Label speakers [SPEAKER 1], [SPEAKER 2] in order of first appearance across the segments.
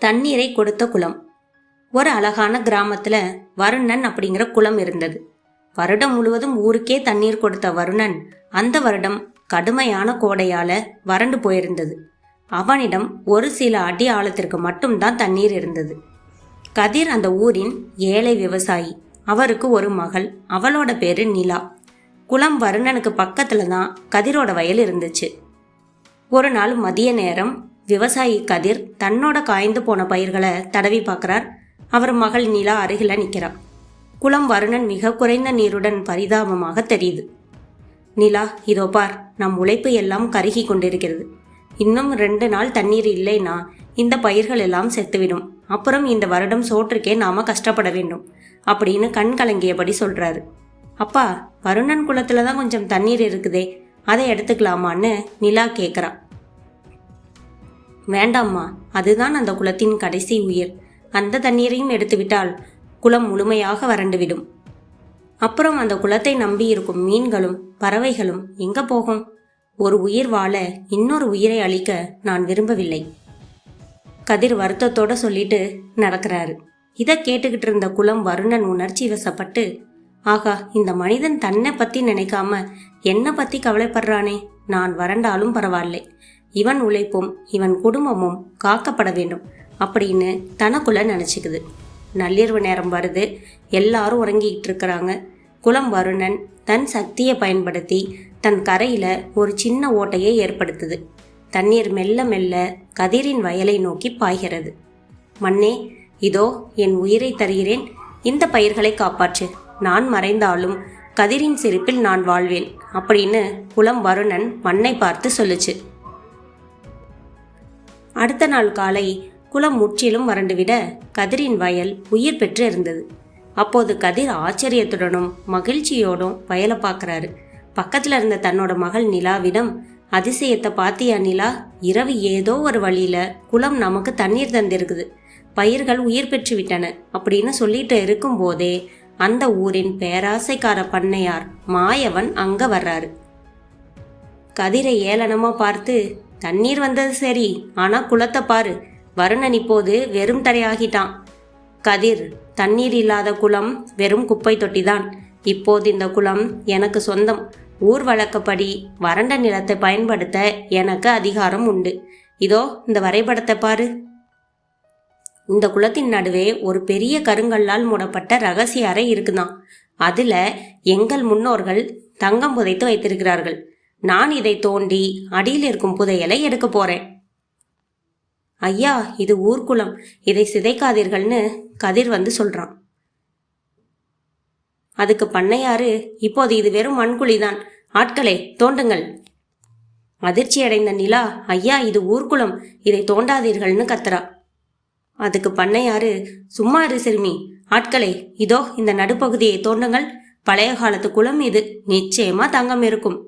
[SPEAKER 1] தண்ணீரை கொடுத்த குளம். ஒரு அழகான கிராமத்துல வருணன் அப்படிங்கிற குளம் இருந்தது. வருடம் முழுவதும் ஊருக்கே தண்ணீர் கொடுத்த வருணன் அந்த வருடம் கடுமையான கோடையால வறண்டு போயிருந்தது. அவனிடம் ஒரு சில அடி ஆழத்திற்கு மட்டும்தான் தண்ணீர் இருந்தது. கதிர் அந்த ஊரின் ஏழை விவசாயி. அவருக்கு ஒரு மகள், அவளோட பேரு நிலா. குளம் வருணனுக்கு பக்கத்துல தான் கதிரோட வயல் இருந்துச்சு. ஒரு நாள் மதிய நேரம் விவசாயி கதிர் தன்னோட காய்ந்து போன பயிர்களை தடவி பார்க்கிறார். அவர் மகள் நிலா அருகில நிற்கிறார். குளம் வருணன் மிக குறைந்த நீருடன் பரிதாபமாக தெரியுது. நிலா, இதோ பார், நம் உழைப்பு எல்லாம் கருகி கொண்டிருக்கிறது. இன்னும் 2 நாள் தண்ணீர் இல்லைன்னா இந்த பயிர்கள் எல்லாம் செத்துவிடும். அப்புறம் இந்த வருடம் சோற்றுக்கே நாம கஷ்டப்பட வேண்டும் அப்படின்னு கண் கலங்கியபடி சொல்றாரு. அப்பா, வருணன் குளத்துல தான் கொஞ்சம் தண்ணீர் இருக்குதே, அதை எடுத்துக்கலாமான்னு நிலா கேட்குறா. வேண்டாம்மா, அதுதான் அந்த குளத்தின் கடைசி உயிர். அந்த தண்ணீரையும் எடுத்துவிட்டால் குளம் முழுமையாக வறண்டுவிடும். அப்புறம் அந்த குளத்தை நம்பி இருக்கும் மீன்களும் பறவைகளும் எங்க போகும்? ஒரு உயிர் வாழ இன்னொரு உயிரை அழிக்க நான் விரும்பவில்லை. கதிர் வருத்தத்தோட சொல்லிட்டு நடக்கிறாரு. இதை கேட்டுக்கிட்டு இருந்த குளம் வருணன் உணர்ச்சி வசப்பட்டு, ஆகா, இந்த மனிதன் தன்னை பத்தி நினைக்காம என்னை பத்தி கவலைப்படுறானே, நான் வறண்டாலும் பரவாயில்லை, இவன் உழைப்பும் இவன் குடும்பமும் காக்கப்பட வேண்டும் அப்படின்னு தனக்குள்ள நினைச்சுக்குது. நள்ளிரவு நேரம் வருது. எல்லாரும் உறங்கிக்கிட்டு இருக்கிறாங்க. குளம் வருணன் தன் சக்தியை பயன்படுத்தி தன் கரையில ஒரு சின்ன ஓட்டையை ஏற்படுத்துது. தண்ணீர் மெல்ல மெல்ல கதிரின் வயலை நோக்கி பாய்கிறது. மண்ணே, இதோ என் உயிரை தருகிறேன், இந்த பயிர்களை காப்பாற்று. நான் மறைந்தாலும் கதிரின் சிரிப்பில் நான் வாழ்வேன் அப்படின்னு குளம் வருணன் மண்ணை பார்த்து சொல்லுச்சு. அடுத்த நாள் காலை குளம் முற்றிலும் வறண்டுவிட கதிரின் வயல் உயிர் பெற்று இருந்தது. அப்போது கதிர் ஆச்சரியத்துடனும் மகிழ்ச்சியோடும் வயலை பார்க்கறாரு. பக்கத்துல இருந்த தன்னோட மகள் நிலாவிடம், அதிசயத்தை பாத்தியா நிலா, இரவு ஏதோ ஒரு வழியில குளம் நமக்கு தண்ணீர் தந்திருக்குது, பயிர்கள் உயிர் பெற்று விட்டன அப்படின்னு சொல்லிட்டு இருக்கும் போதே அந்த ஊரின் பேராசைக்கார பண்ணையார் மாயவன் அங்க வர்றாரு. கதிரை ஏளனமா பார்த்து, தண்ணீர் வந்தது சரி, ஆனா குளத்தை பாரு, வருணன் இப்போது வெறும் தரையாகிட்டான். கதிர், தண்ணீர் இல்லாத குளம் வெறும் குப்பை தொட்டிதான். இப்போது இந்த குளம் எனக்கு சொந்தம். ஊர் வழக்கப்படி வறண்ட நிலத்தை பயன்படுத்த எனக்கு அதிகாரம் உண்டு. இதோ இந்த வரைபடத்தை பாரு. இந்த குளத்தின் நடுவே ஒரு பெரிய கருங்கல்லால் மூடப்பட்ட ரகசிய அறை இருக்குதான். அதுல எங்கள் முன்னோர்கள் தங்கம் புதைத்து வைத்திருக்கிறார்கள். நான் இதை தோண்டி அடியில் இருக்கும் புதையலை எடுக்க போறேன். ஐயா, இது ஊர்க்குளம், இதை சிதைக்காதீர்கள்னு கதிர் வந்து சொல்றான். அதுக்கு பண்ணையாரு, இப்போது இது வெறும் மண்குழிதான், ஆட்களே தோண்டுங்கள். அதிர்ச்சி அடைந்த நிலா, ஐயா, இது ஊர்க்குளம், இதை தோண்டாதீர்கள்னு கத்துறா. அதுக்கு பண்ணையாரு, சும்மா இரு சிறுமி, ஆட்களே இதோ இந்த நடுப்பகுதியை தோண்டுங்கள், பழைய காலத்து குளம் இது, நிச்சயமா தங்கம் இருக்கும்.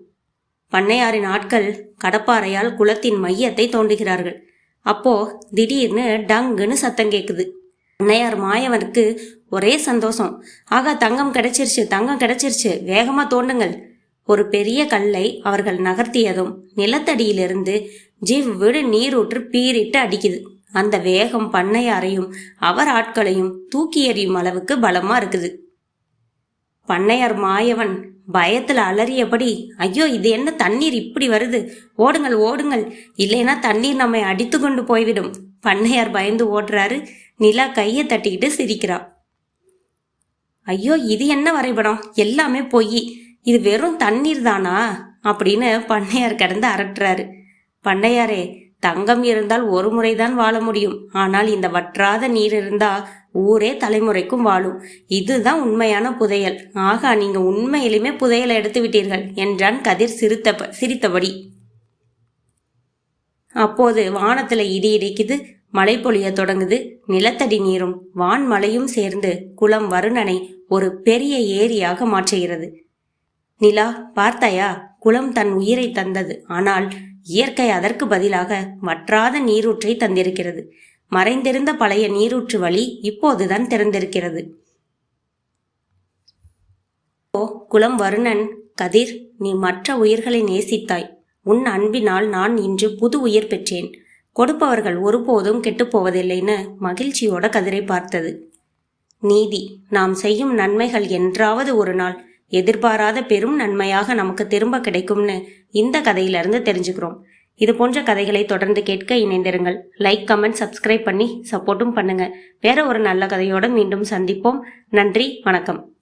[SPEAKER 1] பண்ணையாரின் ஆட்கள் கடப்பாறையால் குளத்தின் மையத்தை தோண்டுகிறார்கள். அப்போ திடீர்னு டங்குன்னு சத்தம் கேக்குது. பண்ணையார் மாயவனுக்கு ஒரே சந்தோஷம். ஆகா, தங்கம் கிடைச்சிருச்சு, தங்கம் கிடைச்சிருச்சு, வேகமா தோண்டுங்கள். ஒரு பெரிய கல்லை அவர்கள் நகர்த்தியதும் நிலத்தடியிலிருந்து ஜிவ் விடு நீரூற்று பீரிட்டு அடிக்குது. அந்த வேகம் பண்ணையாரையும் அவர் ஆட்களையும் தூக்கி எறியும் அளவுக்கு பலமா இருக்குது. பண்ணையார் மாயவன் பயத்துல அலறியபடி, ஐயோ, இது என்ன தண்ணீர் இப்படி வருது, ஓடுங்கள் ஓடுங்கள், இல்லைன்னா தண்ணீர் நம்மை அடித்து கொண்டு போய்விடும். பண்ணையார் பயந்து ஓடுறாரு. நிலா கையை தட்டிக்கிட்டு சிரிக்கிறா. ஐயோ, இது என்ன வரைபடம், எல்லாமே பொய், இது வெறும் தண்ணீர் தானா அப்படின்னு பண்ணையார் கிடந்து அரட்டுறாரு. பண்ணையாரே, தங்கம் இருந்தால் ஒரு முறைதான் வாழ முடியும், ஆனால் இந்த வற்றாத நீர் இருந்தா ஊரே தலைமுறைக்கும் வாழும். இதுதான் உண்மையான புதையல். ஆகா, நீங்க உண்மையிலுமே புதையலை எடுத்து விட்டீர்கள் என்றான் கதிர் சிரித்தபடி. அப்போது வானத்துல இடி இடிக்குது, மழை பொழிய தொடங்குது. நிலத்தடி நீரும் வான்மழையும் சேர்ந்து குளம் வருணனை ஒரு பெரிய ஏரியாக மாற்றுகிறது. நிலா, பார்த்தாயா, குளம் தன் உயிரை தந்தது, ஆனால் இயற்கை அதற்கு பதிலாக வற்றாத நீரூற்றை தந்திருக்கிறது. மறைந்திருந்த பழைய நீரூற்று வழி இப்போதுதான் திறந்திருக்கிறது. குளம் வருணன், கதிர், நீ மற்ற உயிர்களை நேசித்தாய். உன் அன்பினால் நான் இன்று புது உயிர் பெற்றேன். கொடுப்பவர்கள் ஒருபோதும் கெட்டுப்போவதில்லைன்னு மகிழ்ச்சியோட கதிரை பார்த்தது. நீதி, நாம் செய்யும் நன்மைகள் என்றாவது ஒரு நாள் எதிர்பாராத பெரும் நன்மையாக நமக்கு திரும்ப கிடைக்கும்னு இந்த கதையிலிருந்து தெரிஞ்சுக்கிறோம். இது போன்ற கதைகளை தொடர்ந்து கேட்க இணைந்திருங்கள். லைக், கமெண்ட், சப்ஸ்கிரைப் பண்ணி சப்போர்ட்டும் பண்ணுங்க. வேற ஒரு நல்ல கதையோட மீண்டும் சந்திப்போம். நன்றி, வணக்கம்.